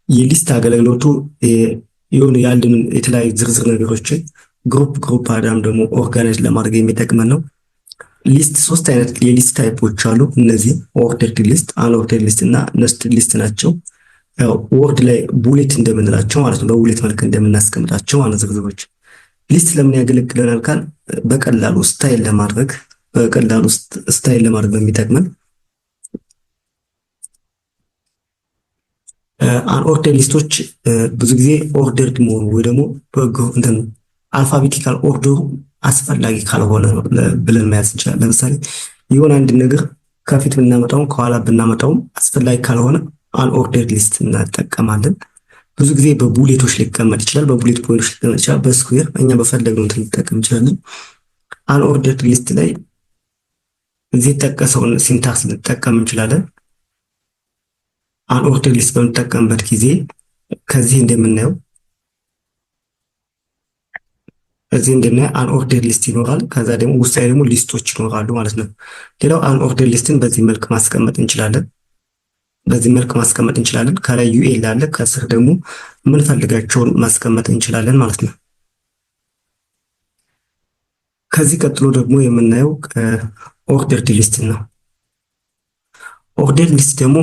የሊስት አገልግሎቱ የሆኑ ያሉን የተለያዩ ዝርዝር ነገሮችን ግሩፕ አዳም ደግሞ ኦርጋናይዝ ለማድረግ የሚጠቅመን ነው። ሊስት ሶስት አይነት የሊስት ታይፖች አሉ። እነዚህ ኦርደርድ ሊስት፣ አንኦርደርድ ሊስት እና ነስትድ ሊስት ናቸው። ያው ወርድ ላይ ቡሌት እንደምንላቸው ማለት ነው። በቡሌት መልክ እንደምናስቀምጣቸው ማለት ዝርዝሮች። ሊስት ለምን ያገለግለናል ካል በቀላሉ ስታይል ለማድረግ በሚጠቅመን አንኦርደርድ ሊስቶች ብዙ ጊዜ ኦርደርድ መሆኑ ወይ ደግሞ እንትን አልፋቤቲካል ኦርደሩ አስፈላጊ ካልሆነ ብለን መያዝ እንችላለን። ለምሳሌ የሆነ አንድ ነገር ከፊት ብናመጣውም ከኋላ ብናመጣውም አስፈላጊ ካልሆነ አንኦርደርድ ሊስት እንጠቀማለን። ብዙ ጊዜ በቡሌቶች ሊቀመጥ ይችላል፣ በቡሌት ፖይንቶች ሊቀመጥ ይችላል፣ በስኩዌር እኛ በፈለግነው ልንጠቀም እንችላለን። አንኦርደርድ ሊስት ላይ እዚህ የተጠቀሰውን ሲንታክስ ልንጠቀም እንችላለን። አንኦርደርድ ሊስት በምንጠቀምበት ጊዜ ከዚህ እንደምናየው አንኦርደርድ ሊስት ይኖራል። ከዛ ደግሞ ውስጥ ላይ ደግሞ ሊስቶች ይኖራሉ ማለት ነው። ሌላው አንኦርደርድ ሊስትን በዚህ መልክ ማስቀመጥ እንችላለን። ከላይ ዩኤል አለ፣ ከስር ደግሞ የምንፈልጋቸውን ማስቀመጥ እንችላለን ማለት ነው። ከዚህ ቀጥሎ ደግሞ የምናየው ኦርደርድ ሊስት ነው። ኦርደርድ ሊስት ደግሞ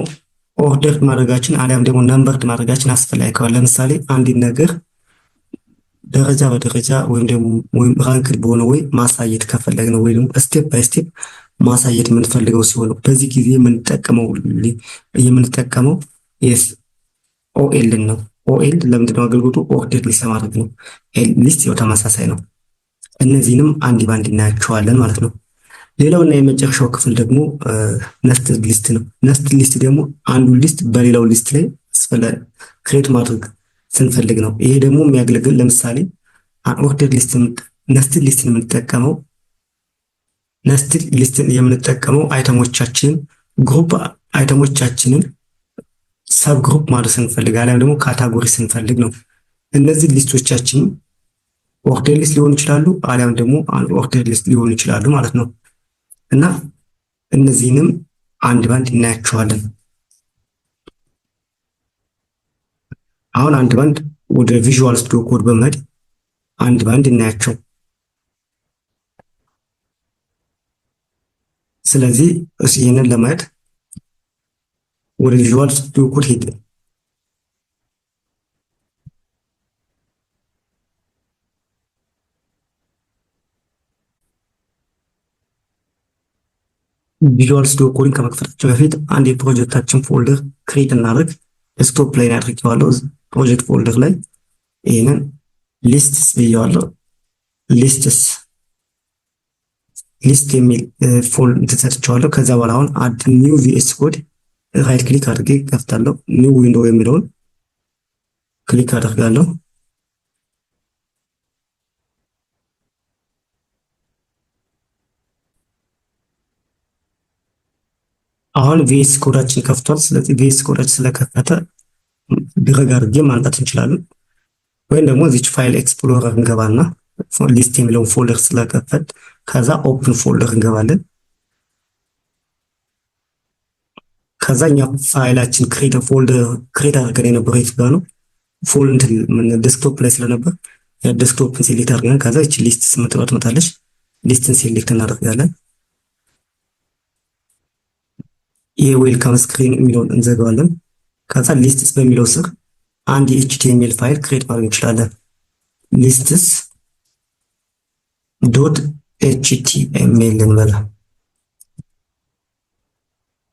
ኦርደርድ ማድረጋችን አሊያም ደግሞ ነምበርድ ማድረጋችን አስፈላጊ ከሆነ ለምሳሌ አንድ ነገር ደረጃ በደረጃ ወይም ራንክድ በሆነ ወይ ማሳየት ከፈለግን ወይ ደግሞ ስቴፕ ባይ ስቴፕ ማሳየት የምንፈልገው ሲሆን በዚህ ጊዜ የምንጠቀመው ኦኤል ነው። ኦኤል ለምንድነው አገልግሎቱ? ኦርደርድ ሊስት ማድረግ ነው። ሊስት ያው ተመሳሳይ ነው። እነዚህንም አንድ ባንድ እናያቸዋለን ማለት ነው። ሌላው እና የመጨረሻው ክፍል ደግሞ ነስትድ ሊስት ነው። ነስትድ ሊስት ደግሞ አንዱ ሊስት በሌላው ሊስት ላይ ክሬት ማድረግ ስንፈልግ ነው። ይሄ ደግሞ የሚያገለግል ለምሳሌ አንኦርደርድ ሊስት ነስትድ ሊስትን የምንጠቀመው አይተሞቻችንን ግሩፕ አይተሞቻችንን ሰብ ግሩፕ ማለት ስንፈልግ አሊያም ደግሞ ካታጎሪ ስንፈልግ ነው። እነዚህ ሊስቶቻችን ኦርደር ሊስት ሊሆኑ ይችላሉ አሊያም ደግሞ አንኦርደርድ ሊስት ሊሆኑ ይችላሉ ማለት ነው። እና እነዚህንም አንድ ባንድ እናያቸዋለን። አሁን አንድ ባንድ ወደ ቪዥዋል ስቱዲዮ ኮድ በመሄድ አንድ ባንድ እናያቸው። ስለዚህ ይህንን ለማየት ወደ ቪዥዋል ስቱዲዮ ኮድ ሄድ ቪዥዋል ስቱዲዮ ኮድን ከመክፈታችን በፊት አንድ የፕሮጀክታችን ፎልደር ክሬት እናድርግ። ዴስክቶፕ ላይ አድርጌዋለሁ። ፕሮጀክት ፎልደር ላይ ይሄንን ሊስትስ ብየዋለሁ። ሊስት የሚል ፎልደር ተሰርቻለሁ። ከዛ በኋላ አሁን አድ ኒው ቪኤስ ኮድ ራይት ክሊክ አድርጌ ከፍታለሁ። ኒው ዊንዶው የሚለውን ክሊክ አደርጋለሁ። አሁን ቪኤስ ኮዳችን ከፍቷል። ስለዚህ ቪኤስ ኮዳችን ስለከፈተ ድረግ አድርጌ ማምጣት እንችላለን። ወይም ደግሞ እዚች ፋይል ኤክስፕሎረር እንገባና ሊስት የሚለውን ፎልደር ስለከፈት ከዛ ኦፕን ፎልደር እንገባለን። ከዛኛ ፋይላችን ክሬት አድርገን የነበረው የት ጋር ነው? ዴስክቶፕ ላይ ስለነበር ዴስክቶፕን ሴሌክት አድርገን ከዛ እቺ ሊስት ስምትለው ትመጣለች። ሊስትን ሴሌክት እናደርጋለን። ይሄ ዌልካም ስክሪን የሚለውን እንዘጋዋለን። ከዛ ሊስትስ በሚለው ስር አንድ የኤችቲኤምኤል ፋይል ክሬት ማድረግ እንችላለን። ሊስትስ ዶት ኤችቲኤምኤል እንበላ።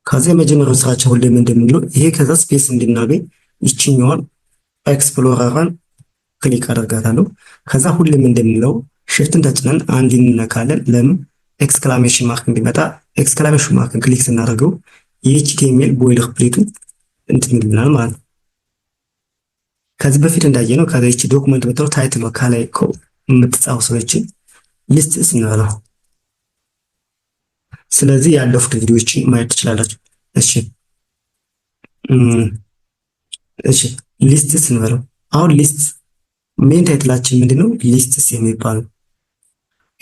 ከዛ የመጀመሪያው ስራችን ሁሌም እንደምንለው ይሄ ከዛ ስፔስ እንድናገኝ ይችኛዋን ኤክስፕሎረርን ክሊክ አደርጋታለሁ። ከዛ ሁሌም እንደምንለው ሽፍትን ተጭነን አንድ እንነካለን። ለምን ኤክስክላሜሽን ማርክ እንዲመጣ ኤክስክላሜሽን ማርክን ክሊክ ስናደርገው የኤችቲኤምኤል ቦይለር ፕሌቱ እንትን ይልናል ማለት ነው። ከዚህ በፊት እንዳየነው ከዚህ ዶክመንት መጥተው ታይትል ከላይ የምትጻፉ ሰዎችን ሊስትስ እንበለው። ስለዚህ ያለፉት ቪዲዮዎችን ማየት ትችላላችሁ። እሺ ሊስትስ እንበለው። አሁን ሊስት ሜን ታይትላችን ምንድነው? ሊስትስ የሚባለው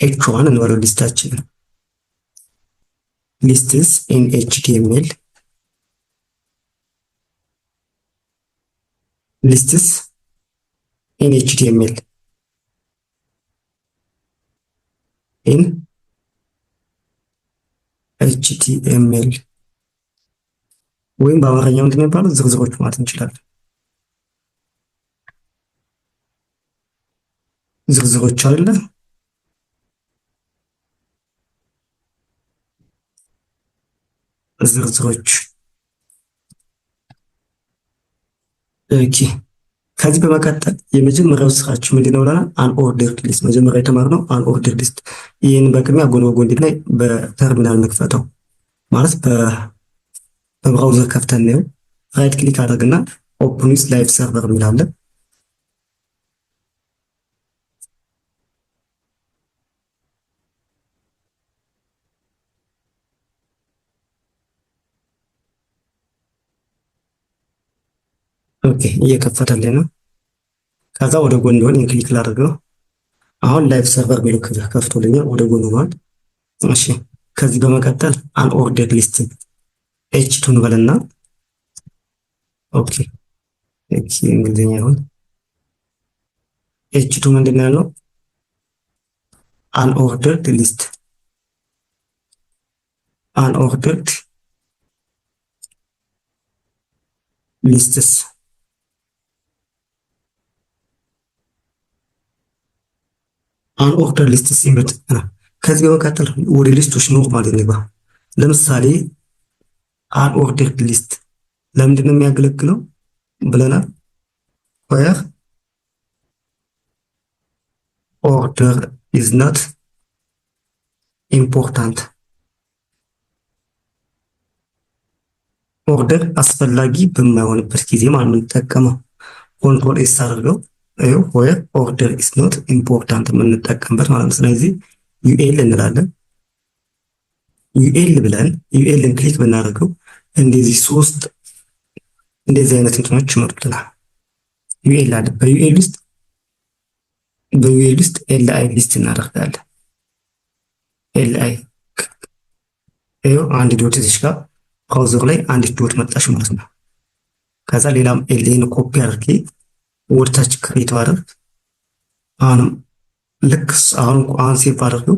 ኤች1 እንበለው ሊስታችን ሊስትስ ኢን ኤችቲኤምኤል ሊስትስ ኢን ኤችቲኤምኤል ኢን ኤችቲኤምኤል ወይም በአማርኛው ምንድን ነው የሚባለው? ዝርዝሮች ማለት እንችላለን። ዝርዝሮች አለ። ዝርዝሮች ኦኬ። ከዚህ በመቀጠል የመጀመሪያው ስራችን ምንድን ነው ብለናል? አንኦርደርድ ሊስት። መጀመሪያ የተማርነው አንኦርደርድ ሊስት። ይህን በቅድሚያ ጎን በጎን ላይ በተርሚናል መክፈተው ማለት በብራውዘር ከፍተን ነው። ራይት ክሊክ አድርግና ኦፕን ዊዝ ላይቭ ሰርቨር የሚላለን። ኦኬ እየከፈተልኝ ነው። ከዛ ወደ ጎን ሆን ክሊክ ላድርገው። አሁን ላይቭ ሰርቨር የሚለው ከፍቶልኛል፣ ወደ ጎን ሆኗል። እሺ ከዚህ በመቀጠል አንኦርደርድ ሊስት ኤች2 እንበልና ኦኬ እንግሊዝኛ ይሁን። ኤች2 ምንድን ነው ያለው? አንኦርደርድ ሊስት አንኦርደርድ ሊስትስ አንኦርደር ሊስት ሲመጥ ከዚህ በመቀጠል ወደ ሊስቶች ኖርማል እንግባ። ለምሳሌ አንኦርደርድ ሊስት ለምንድን ነው የሚያገለግለው ብለናል? where order is not important ኦርደር አስፈላጊ በማይሆንበት ጊዜ ማለት ነው የምንጠቀመው። ኮንትሮል ኤስ አድርገው where order is not important የምንጠቀምበት ማለት ነው። ስለዚህ ዩኤል እንላለን። ዩኤል ብለን ዩኤልን ክሊክ ብናደርገው እንደዚህ ሶስት እንደዚህ አይነት እንትኖች ይመጡልናል። ዩኤል አለ። በዩኤል ውስጥ ኤልአይ ሊስት እናደርጋለን። ኤልአይ አንድ ዶት እዚህ ጋር ብራውዘር ላይ አንድ ዶት መጣች ማለት ነው። ከዛ ሌላም ኤልን ኮፒ አድርጌ ወደታች ክሬት አድርግ። አሁንም ልክ አሁን ሴቭ አድርገው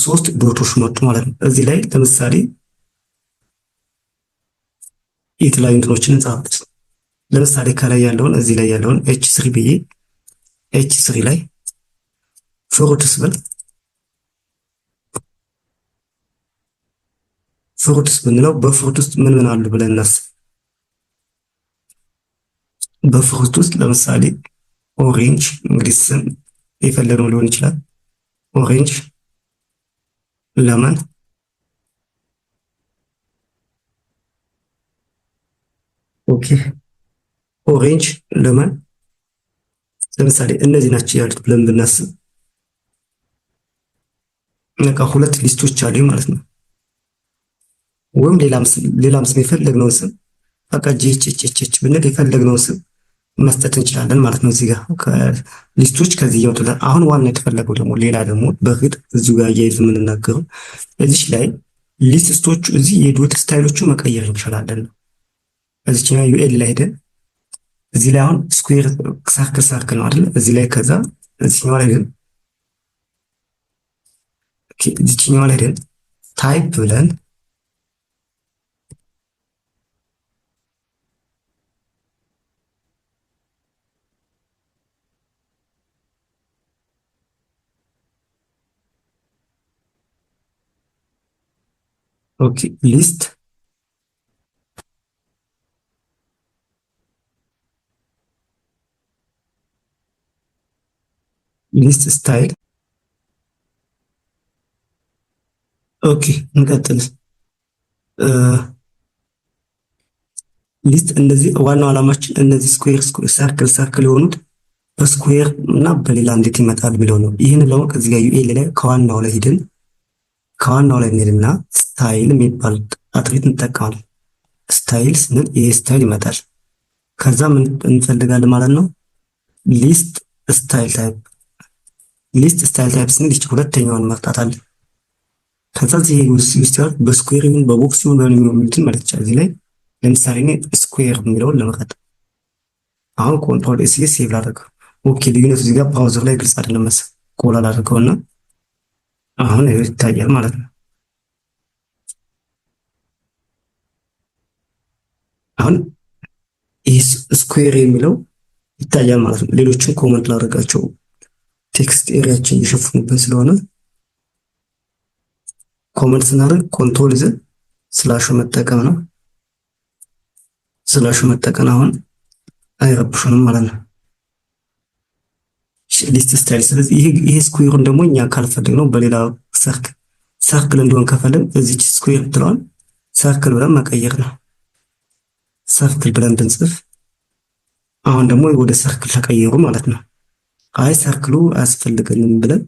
ሶስት ዶቶች መጡ ማለት ነው። እዚህ ላይ ለምሳሌ የተለያዩ እንትኖችን እንጻፍበት። ለምሳሌ ከላይ ያለውን እዚህ ላይ ያለውን ኤች3 ብዬ ኤች3 ላይ ፍሩትስ ብል ፍሩትስ ብንለው በፍሩት ውስጥ ምን ምን አሉ ብለን እናስብ። በፍሩት ውስጥ ለምሳሌ ኦሬንጅ እንግዲህ ስም የፈለግነው ሊሆን ይችላል። ኦሬንጅ፣ ለመን፣ ኦኬ ኦሬንጅ፣ ለመን ለምሳሌ እነዚህ ናቸው ያሉት ብለን ብናስብ በቃ ሁለት ሊስቶች አሉ ማለት ነው። ወይም ሌላም ስም የፈለግነውን ስም በቃ ጂኤችኤችኤች ብንል የፈለግነውን ስም መስጠት እንችላለን ማለት ነው። እዚህ ጋር ሊስቶች ከዚህ እያወጡታል። አሁን ዋና የተፈለገው ደግሞ ሌላ ደግሞ በግድ እዚሁ ጋር እያይዙ የምንናገረው እዚህ ላይ ሊስቶቹ እዚህ የዶት ስታይሎቹ መቀየር እንችላለን። እዚህኛው ዩኤል ላይ ሄደን እዚህ ላይ አሁን ስኩዌር ሰርክል ነው አይደል? እዚህ ላይ ከዛ እዚህኛው ላይ ሄደን እዚህኛው ላይ ሄደን ታይፕ ብለን ኦኬ ሊስት ስታይል ኦኬ እንቀጥል። ሊስት እንደዚህ ዋናው ዓላማችን እነዚህ ስኩዌር ሰርክል የሆኑት በስኩዌር እና በሌላ እንዴት ይመጣል የሚለው ነው። ይህን ለማወቅ እዚህ ጋር ዩኤል ላይ ከዋናው ላይ ሄደን እንሄድና ስታይል የሚባል አትሪት እንጠቀማለን። ስታይል ስንል ይሄ ስታይል ይመጣል። ከዛ ምን እንፈልጋለን ማለት ነው? ሊስት ስታይል ታይፕ ስንል ይች ሁለተኛዋን መርጣት አለ። ከዛ እዚህ ውስጥ ያሉት በስኩዌር ይሁን በቦክስ ይሁን በምን የሚሉትን ማለት ይቻላል። እዚህ ላይ ለምሳሌ እኔ ስኩዌር የሚለውን ለመረጥ አሁን ኮንትሮል ኤስ ሴቭ ላደርገው። ኦኬ ልዩነቱ እዚህ ጋር ብራውዘር ላይ ግልጽ አይደለም መሰለኝ። ኮል አላደርገውና አሁን ይታያል ማለት ነው። አሁን ይህ ስኩዌር የሚለው ይታያል ማለት ነው። ሌሎችን ኮመንት ላደርጋቸው ቴክስት ኤሪያችን እየሸፍኑብን ስለሆነ ኮመንት ስናደርግ ኮንትሮል ይዘን ስላሹ መጠቀም ነው። ስላሹ መጠቀም አሁን አይረብሹንም ማለት ነው። ሊስት ስታይል። ስለዚህ ይሄ ስኩዌሩን ደግሞ እኛ ካልፈለግ ነው በሌላ ሰርክል እንዲሆን ከፈለግ እዚች ስኩዌር ብትለዋል ሰርክል ብለን መቀየር ነው። ሰርክል ብለን ብንጽፍ አሁን ደግሞ ወደ ሰርክል ተቀየሩ ማለት ነው። አይ ሰርክሉ አያስፈልገንም ብለን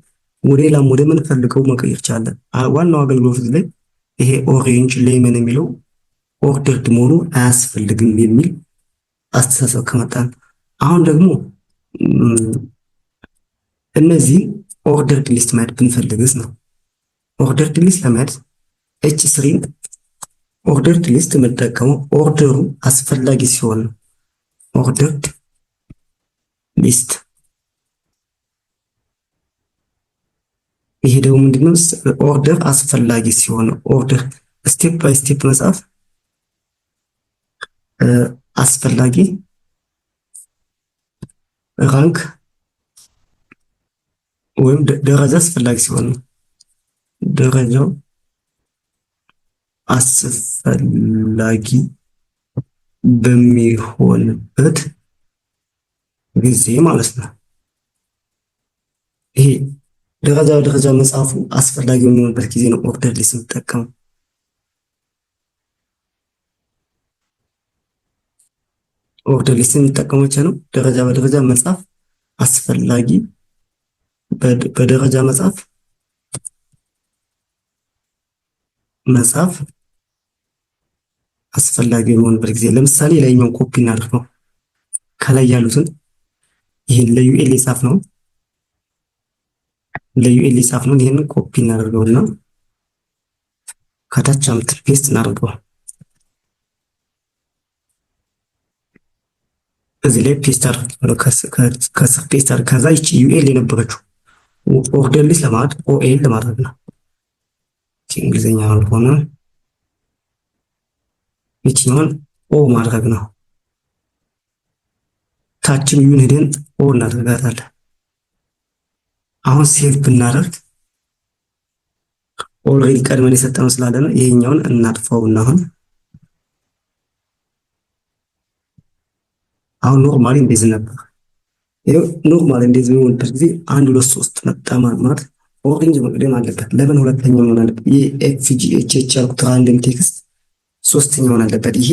ወደ ሌላም ወደ ምንፈልገው መቀየር ቻለን። ዋናው አገልግሎት ላይ ይሄ ኦሬንጅ ሌመን የሚለው ኦርደርድ መሆኑ አያስፈልግም የሚል አስተሳሰብ ከመጣን አሁን ደግሞ እነዚህን ኦርደርድ ሊስት ማየት ብንፈልግስ ነው። ኦርደርድ ሊስት ለማየት ኤች ስሪን ኦርደርድ ሊስት የምንጠቀመው ኦርደሩ አስፈላጊ ሲሆን ነው። ኦርደርድ ሊስት ይሄ ደግሞ ምንድነው? ኦርደር አስፈላጊ ሲሆን ኦርደር ስቴፕ ባይ ስቴፕ መጻፍ አስፈላጊ ራንክ ወይም ደረጃ አስፈላጊ ሲሆን ነው። ደረጃው አስፈላጊ በሚሆንበት ጊዜ ማለት ነው። ይሄ ደረጃ በደረጃ መጻፉ አስፈላጊ በሚሆንበት ጊዜ ነው ኦርደር ሊስት የምጠቀመው። ኦርደር ሊስት የምጠቀመው ነው ደረጃ በደረጃ መጻፍ አስፈላጊ በደረጃ መጻፍ አስፈላጊ በሚሆንበት ጊዜ ለምሳሌ ላይኛውን ኮፒ እናድርገው። ከላይ ያሉትን ይሄን ለዩኤል የጻፍ ነው ይሄንን ኮፒ እናደርገውና ከታች አምጥተን ፔስት እናደርገው። እዚህ ላይ ፔስት አድርገው ከስር ፔስት አድርገው ከዛ ይቺ ዩኤል የነበረችው ኦርደር ሊስት ለማድረግ ኦኤል ለማድረግ ነው። እንግሊዝኛ ሆነ ይችኛውን ኦ ማድረግ ነው። ታችም ዩን ሄደን ኦ እናደርጋታለን። አሁን ሴቭ ብናደርግ ኦልሬዲ ቀድመን የሰጠነው ስላለ ነው። ይሄኛውን እናጥፋውና አሁን ኖርማሊ እንደዚህ ነበር። ይሄው ኖርማሊ እንደዚህ የሚሆንበት ጊዜ 1 2 3 መጣ ማለት ኦሬንጅ መቅደም አለበት። ለምን ሁለተኛው መሆን አለበት? ይሄ ኤፍጂኤችኤች ያልኩት ራንደም ቴክስት ሶስተኛው መሆን አለበት። ይሄ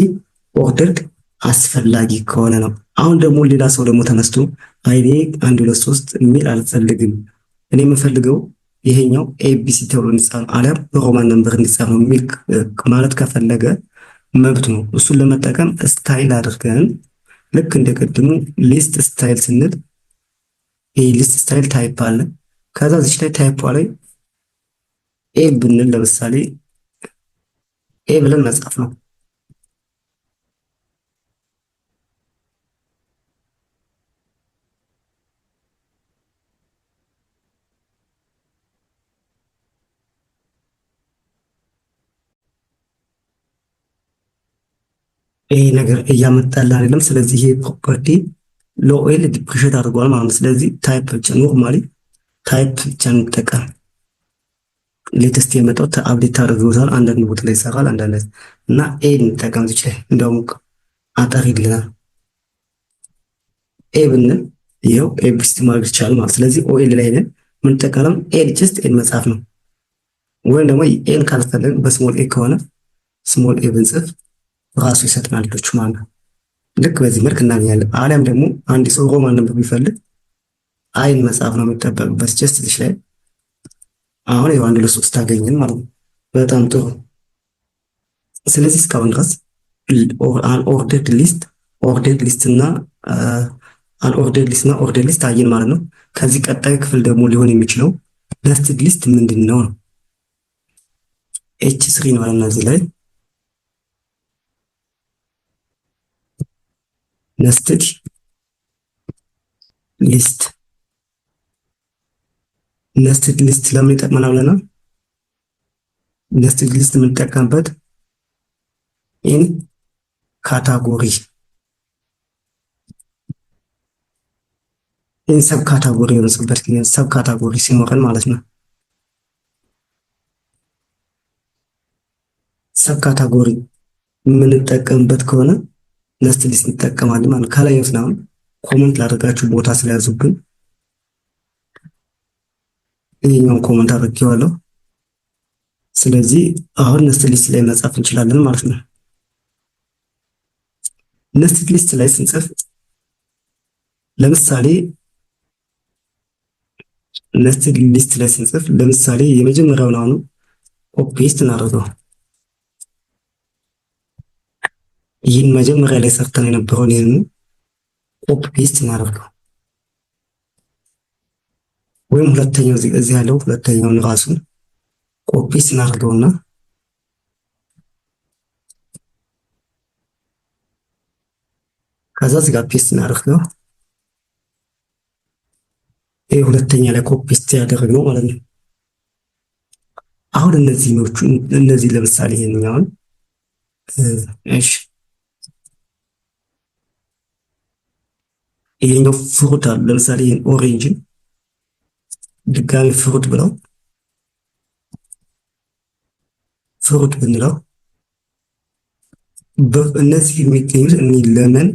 ኦርደርድ አስፈላጊ ከሆነ ነው። አሁን ደግሞ ሌላ ሰው ደግሞ ተነስቶ አይኔ 1 2 3 የሚል አልፈልግም እኔ የምፈልገው ይሄኛው ኤቢሲ ተብሎ እንዲጻፍ አሊያም በሮማን ነምበር እንዲጻፍ ነው የሚል ማለት ከፈለገ መብት ነው። እሱን ለመጠቀም ስታይል አድርገን ልክ እንደቀድሙ ሊስት ስታይል ስንል ይሄ ሊስት ስታይል ታይፕ አለ። ከዛ እዚህ ላይ ታይፕ ላይ ኤ ብንል ለምሳሌ ኤ ብለን መጻፍ ነው። ይሄ ነገር እያመጣልህ አይደለም። ስለዚህ ይሄ ፕሮፐርቲ ሎኤል ዲፕሪሼት አድርጓል ማለት ነው። ስለዚህ ታይፕ ብቻ ኖርማሊ ታይፕ ብቻ እንጠቀም። ሌተስት የመጣው አፕዴት አድርገውታል። አንዳንድ ቦታ ላይ ይሰራል አንዳንድ እና ኤ እንጠቀም ይችላል። እንደውም አጠር ይልናል። ኤ ብንል ይሄው ኤ ብስት ማድረግ ይቻላል ማለት። ስለዚህ ኦኤል ላይ ነን የምንጠቀም ኤ ጀስት ኤን መጻፍ ነው። ወይም ደግሞ ኤን ካልፈለግን በስሞል ኤ ከሆነ ስሞል ኤ ብንጽፍ ራሱ ይሰጥናል ልጆቹ ማለት ነው። ልክ በዚህ መልክ እናገኛለን። አሊያም ደግሞ አንድ ሰው ሮማን ነበር ቢፈልግ አይን መጻፍ ነው የሚጠበቅበት። ጀስት እዚህ ላይ አሁን የአንድ ለሶስት ታገኘን ማለት ነው። በጣም ጥሩ። ስለዚህ እስካሁን ድረስ ኦርደርድ ሊስት እና ኦርደርድ ሊስት አየን ማለት ነው። ከዚህ ቀጣይ ክፍል ደግሞ ሊሆን የሚችለው ነስትድ ሊስት ምንድን ነው ነው ኤች ስሪ ነው ማለት ነው። እዚህ ላይ ነስትድ ሊስት ነስትድ ሊስት ለምን ይጠቅመናል ብለናል? ነስትድ ሊስት የምንጠቀምበት ኢን ካታጎሪ ኢን ሰብ ካታጎሪ በምንጽፍበት ጊዜ ሰብ ካታጎሪ ሲኖረን ማለት ነው። ሰብ ካታጎሪ የምንጠቀምበት ከሆነ ነስትድ ሊስት እንጠቀማለን ማለት ከላይ ነው። ኮመንት ላደርጋችሁ ቦታ ስለያዙብን ይሄኛውን ኮመንት አድርጌዋለሁ። ስለዚህ አሁን ነስትድ ሊስት ላይ መጻፍ እንችላለን ማለት ነው። ነስትድ ሊስት ላይ ስንጽፍ ለምሳሌ ነስትድ ሊስት ላይ ስንጽፍ ለምሳሌ የመጀመሪያውን አሁን ኮፒ ፔስት እናደርገው። ይህን መጀመሪያ ላይ ሰርተን የነበረውን ይህን ኮፒ ፔስት እናደርገው፣ ወይም ሁለተኛው እዚህ ያለው ሁለተኛውን ራሱን ኮፒ ፔስት እናደርገውና ከዛ እዚህ ጋር ፔስት እናደርገው። ይሄ ሁለተኛ ላይ ኮፒ ፔስት ያደረግነው ማለት ነው። አሁን እነዚህ ለምሳሌ ይሄንኛውን እሺ ይሄኛው ፍሩት አለ። ለምሳሌ ይሄን ኦሬንጅን ድጋሚ ፍሩት ብለው ፍሩት ብንለው እነዚህ የሚገኙት ለምን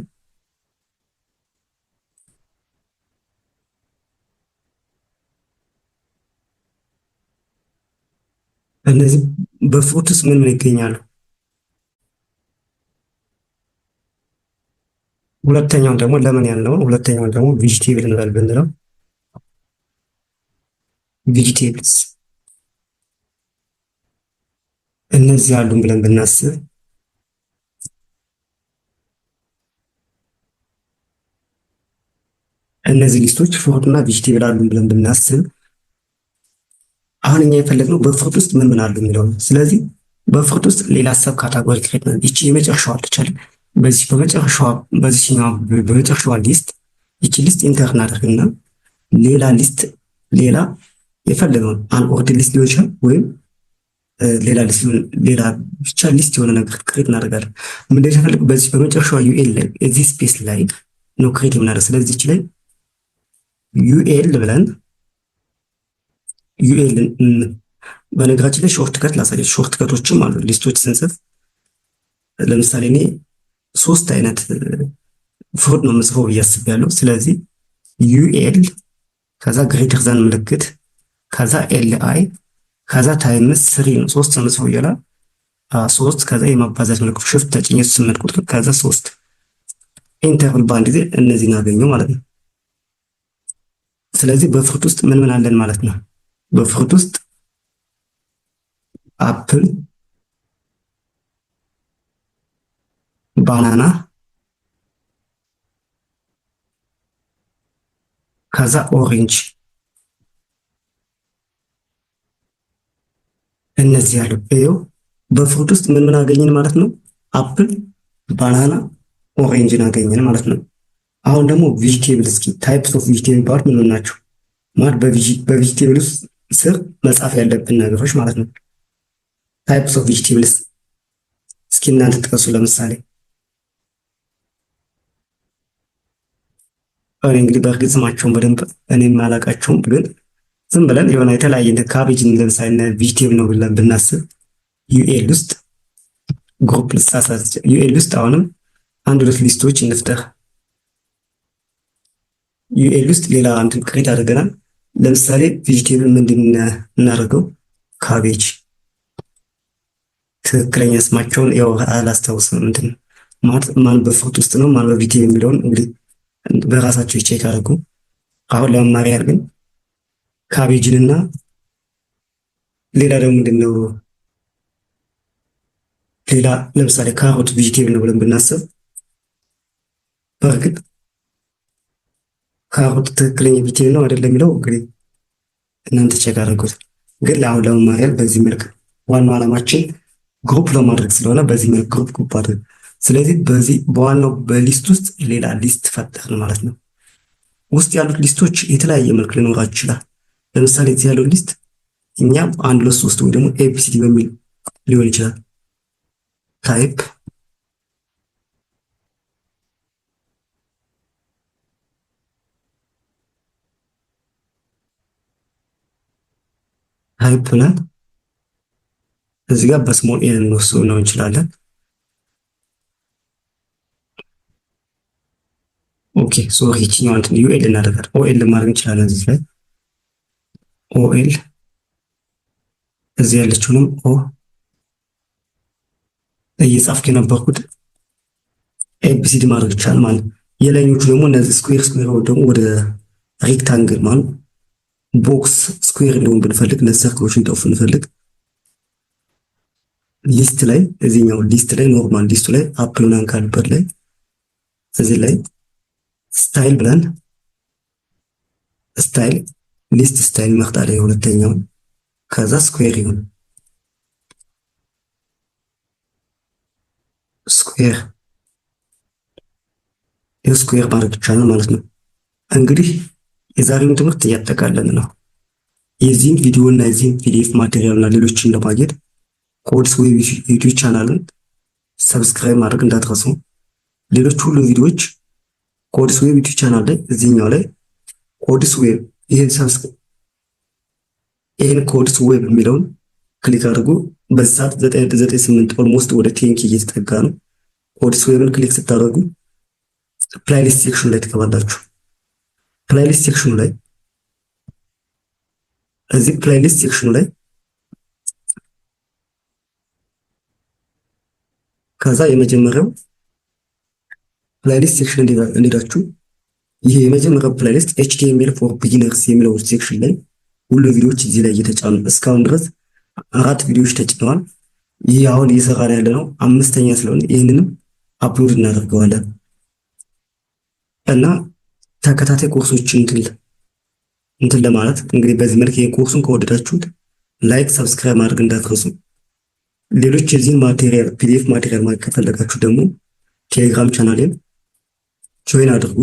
እነዚህ በፍሩት ውስጥ ምን ይገኛሉ? ሁለተኛውን ደግሞ ለምን ያልነው ሁለተኛውን ደግሞ ቬጂቴብል እንበል ብንለው ቬጂቴብልስ እነዚህ አሉን ብለን ብናስብ እነዚህ ሊስቶች ፍሩት እና ቬጂቴብል አሉን ብለን ብናስብ አሁን እኛ የፈለግነው በፍሩት ውስጥ ምን አሉ የሚለው ነው። ስለዚህ በፍሩት ውስጥ ሌላ ሰብ ካታጎሪ ክሬት ነው። ይቺ የመጨረሻዋ አለቻለ። በዚህ በመጨረሻዋ ሊስት ይቺ ሊስት ኢንተር እናደርግና ሌላ ሊስት ሌላ የፈለገውን አንኦርድ ሊስት ሊሆን ይችላል ወይም ሌላ ብቻ ሊስት የሆነ ነገር ክሬት እናደርጋለን። ምንድን ነው የፈለገው? በዚህ በመጨረሻዋ ዩኤል ላይ እዚህ ስፔስ ላይ ነው ክሬት የምናደርግ። ስለዚህ ይቺ ላይ ዩኤል ብለን ዩኤልን በነገራችን ላይ ሾርት ከት ላሳያችሁ። ሾርት ከቶችም አሉ ሊስቶች ስንጽፍ። ለምሳሌ እኔ 3 አይነት ፍሩት ነው የምጽፈው ብዬ አስቤያለሁ። ስለዚህ ዩኤል ከዛ ግሬተር ዛን ምልክት ከዛ ኤል አይ ከዛ ታይምስ 3 ነው 3 ነው የምጽፈው እያለ 3 ከዛ የማባዛት ምልክት ሽፍት ተጭኜ 8 ቁጥር ከዛ 3 ኢንተርቭል በአንድ ጊዜ እነዚህን አገኘው ማለት ነው። ስለዚህ በፍሩት ውስጥ ምን አለን ማለት ነው? በፍሩት ውስጥ አፕል፣ ባናና ከዛ ኦሬንጅ እነዚህ ያለው ይኸው በፍሩት ውስጥ ምን አገኘን ማለት ነው? አፕል፣ ባናና፣ ኦሬንጅን አገኘን ማለት ነው። አሁን ደግሞ ቬጂቴብል እስኪ ታይፕስ ኦፍ ቬጂቴብል ባር ምን ናቸው ማለት በቬጂቴብል ውስጥ ስር መጻፍ ያለብን ነገሮች ማለት ነው። ታይፕስ ኦፍ ቬጂቴብልስ እስኪ እናንተ ጥቀሱ። ለምሳሌ እኔ እንግዲህ በእርግጥ ስማቸውን በደንብ እኔም አላውቃቸውም፣ ግን ዝም ብለን የሆነ የተለያየ ካቤጅን ለምሳሌ ቬጂቴብል ነው ብለን ብናስብ ዩኤል ውስጥ ግሩፕ ልሳሳት ዩኤል ውስጥ አሁንም 1 ሊስቶች እንፍጠር። ዩኤል ውስጥ ሌላ እንትን ክሬት አድርገናል። ለምሳሌ ቬጂቴብል ምንድን እናደርገው? ካቤጅ። ትክክለኛ ስማቸውን ያው አላስታውስም። እንትን ማለት ማን በፍሩት ውስጥ ነው ማን በቬጂቴብል የሚለውን እንግዲህ በራሳቸው ቼክ አድርጉ። አሁን ለመማሪያ ግን ካቤጅንና ሌላ ደግሞ ምንድነው ሌላ ለምሳሌ ካሮት ቬጂቴብል ነው ብለን ብናስብ በእርግጥ ካሮት ትክክለኛ ቬጂቴብል ነው አይደለም የሚለው እንግዲህ እናንተ ቼክ አድርጉት። ግን ለአሁን ለመማሪያ በዚህ መልክ ዋናው ዓላማችን ግሩፕ ለማድረግ ስለሆነ በዚህ መልክ ግሩፕ አድርግ። ስለዚህ በዚህ በዋናው በሊስት ውስጥ ሌላ ሊስት ፈጠርን ማለት ነው። ውስጥ ያሉት ሊስቶች የተለያየ መልክ ሊኖራቸው ይችላል። ለምሳሌ እዚህ ያለው ሊስት እኛም 1 2 3 ወይ ደግሞ ኤቢሲዲ በሚል ሊሆን ይችላል። ታይፕ ብለን እዚህ ጋር በስሞል ኤ እንወስደው ነው እንችላለን። ኦኬ ሶሪ ይችኛው እንትን ዩኤል እናደርጋለን። ኦኤል ማድረግ እንችላለን። እዚህ ላይ ኦኤል እዚህ ያለችውንም ኦ እየጻፍኩ የነበርኩት ኤቢሲዲ ማድረግ ይቻላል ማለት ነው። የላይኞቹ ደግሞ እነዚህ ስኩዌር ደግሞ ወደ ሬክታንግል ማለት ቦክስ ስኩዌር እንደሆን ብንፈልግ እነዚህ ሰርክሎችን እንጠፉ ብንፈልግ ሊስት ላይ እዚህኛው ሊስት ላይ ኖርማል ሊስቱ ላይ አፕሉናን ካልበት ላይ እዚህ ላይ ስታይል ብለን ስታይል ሊስት ስታይል መርጣለ የሁለተኛውን ከዛ ስኩዌር ይሁን ስኩዌር ስኩዌር ማድረግ ይቻላል ማለት ነው። እንግዲህ የዛሬውን ትምህርት እያጠቃለን ነው። የዚህን ቪዲዮ እና የዚህን ፒዲኤፍ ማቴሪያል እና ሌሎችን ለማግኘት ኮድስ ዌብ ዩቲዩብ ቻናልን ሰብስክራይብ ማድረግ እንዳትረሱ። ሌሎች ሁሉ ቪዲዮዎች ኮድስ ዌብ ዩቲዩብ ቻናል ላይ እዚህኛው ላይ ኮድስ ዌብ ይህን ኮድስ ዌብ የሚለውን ክሊክ አድርጉ። በሰዓት 9.98 ኦልሞስት ወደ ቴንኪ እየተጠጋ ነው። ኮድስ ዌብን ክሊክ ስታደርጉ ፕላይሊስት ሴክሽን ላይ ትገባላችሁ። ፕላይሊስት ሴክሽኑ ላይ እዚህ ፕላይሊስት ሴክሽኑ ላይ ከዛ የመጀመሪያው ፕላይሊስት ሴክሽን እንዲዳችሁ ይሄ የመጀመሪያው ፕላይሊስት ኤችቲኤምኤል ፎር ቢጊነርስ የሚለው ሴክሽን ላይ ሁሉ ቪዲዮዎች እዚህ ላይ እየተጫኑ እስካሁን ድረስ 4 ቪዲዮዎች ተጭነዋል። ይህ አሁን እየሰራን ያለ ነው 5ኛ ስለሆነ ይህንንም አፕሎድ እናደርገዋለን እና ተከታታይ ኮርሶችን እንትን ለማለት እንግዲህ በዚህ መልክ የኮርሱን ከወደዳችሁት ላይክ ሰብስክራይብ ማድረግ እንዳትረሱ። ሌሎች የዚህን ማቴሪያል ፒዲኤፍ ማቴሪያል ማግኘት ከፈለጋችሁ ደግሞ ቴሌግራም ቻናሌን ጆይን አድርጉ።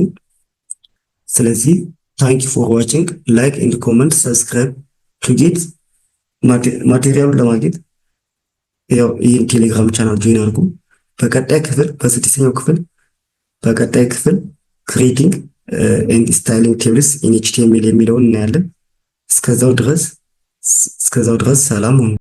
ስለዚህ ታንክ ዩ ፎር ዋቺንግ ላይክ ኤንድ ኮመንት ሰብስክራይብ ቱ ጌት ማቴሪያሉን ለማግኘት ያው ይህን ቴሌግራም ቻናል ጆይን አድርጉ። በቀጣይ ክፍል በ6ኛው ክፍል በቀጣይ ክፍል ክሬቲንግ ኤንድ ስታይሊንግ ቴብልስ ኢን ኤችቲኤምኤል የሚለውን እናያለን። እስከዛው ድረስ ሰላም ሁኑ።